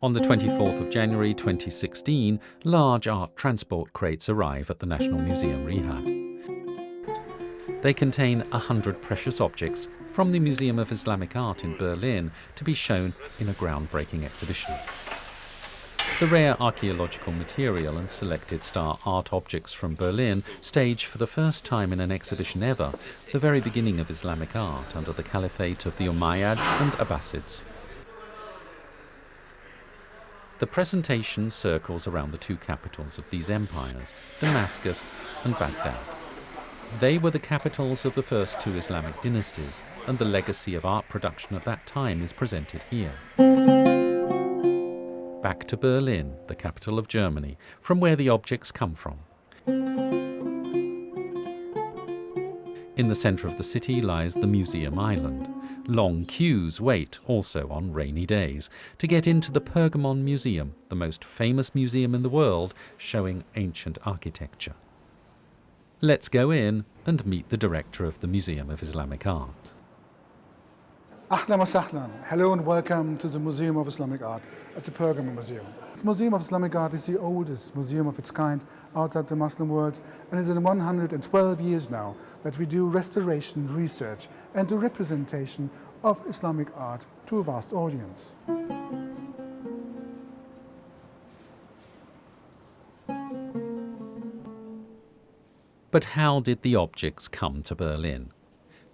On the 24th of January 2016, large art transport crates arrive at the National Museum Riyadh. They contain 100 precious objects from the Museum of Islamic Art in Berlin to be shown in a groundbreaking exhibition. The rare archaeological material and selected star art objects from Berlin stage for the first time in an exhibition ever the very beginning of Islamic art under the caliphate of the Umayyads and Abbasids. The presentation circles around the two capitals of these empires, Damascus and Baghdad. They were the capitals of the first two Islamic dynasties, and the legacy of art production at that time is presented here. Back to Berlin, the capital of Germany, from where the objects come from. In the centre of the city lies the Museum Island. Long queues wait, also on rainy days, to get into the Pergamon Museum, the most famous museum in the world, showing ancient architecture. Let's go in and meet the director of the Museum of Islamic Art. Ahlan wa sahlan. Hello and welcome to the Museum of Islamic Art at the Pergamon Museum. The Museum of Islamic Art is the oldest museum of its kind outside the Muslim world, and it's in 112 years now that we do restoration, research and the representation of Islamic art to a vast audience. But how did the objects come to Berlin?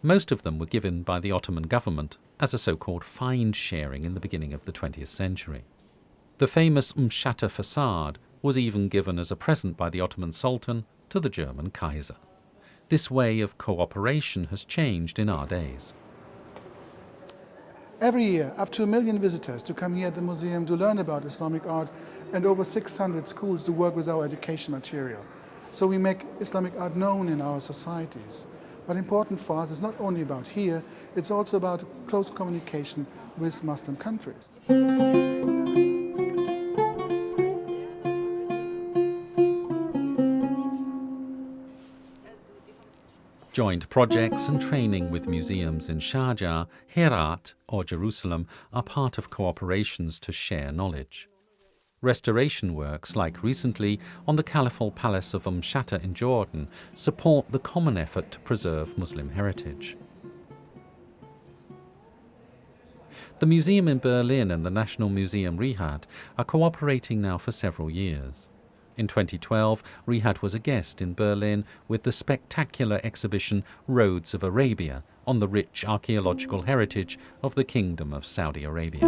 Most of them were given by the Ottoman government as a so-called find sharing in the beginning of the 20th century. The famous Umschatter facade was even given as a present by the Ottoman Sultan to the German Kaiser. This way of cooperation has changed in our days. Every year, up to 1 million visitors to come here at the museum to learn about Islamic art, and over 600 schools to work with our education material. So we make Islamic art known in our societies. But important for us is not only about here, it's also about close communication with Muslim countries. Joint projects and training with museums in Sharjah, Herat or Jerusalem are part of cooperations to share knowledge. Restoration works, like recently on the Caliphal Palace of Umschatter in Jordan, support the common effort to preserve Muslim heritage. The museum in Berlin and the National Museum Riyadh are cooperating now for several years. In 2012, Riyadh was a guest in Berlin with the spectacular exhibition Roads of Arabia on the rich archaeological heritage of the Kingdom of Saudi Arabia.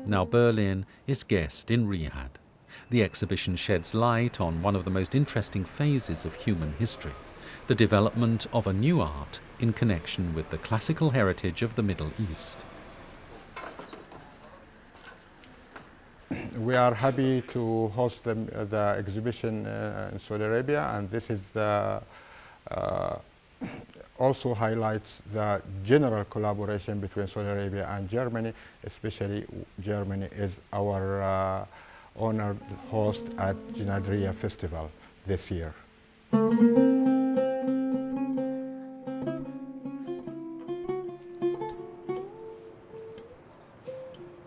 Now Berlin is guest in Riyadh. The exhibition sheds light on one of the most interesting phases of human history, the development of a new art in connection with the classical heritage of the Middle East. We are happy to host the exhibition in Saudi Arabia, and this is also highlights the general collaboration between Saudi Arabia and Germany. Especially Germany is our honored host at Jinadriya Festival this year.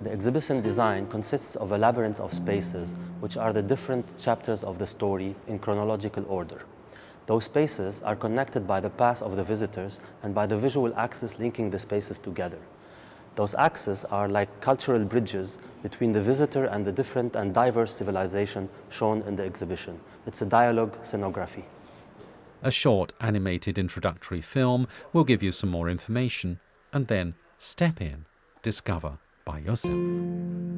The exhibition design consists of a labyrinth of spaces, which are the different chapters of the story in chronological order. Those spaces are connected by the path of the visitors and by the visual axis linking the spaces together. Those axes are like cultural bridges between the visitor and the different and diverse civilization shown in the exhibition. It's a dialogue scenography. A short animated introductory film will give you some more information, and then step in, discover by yourself.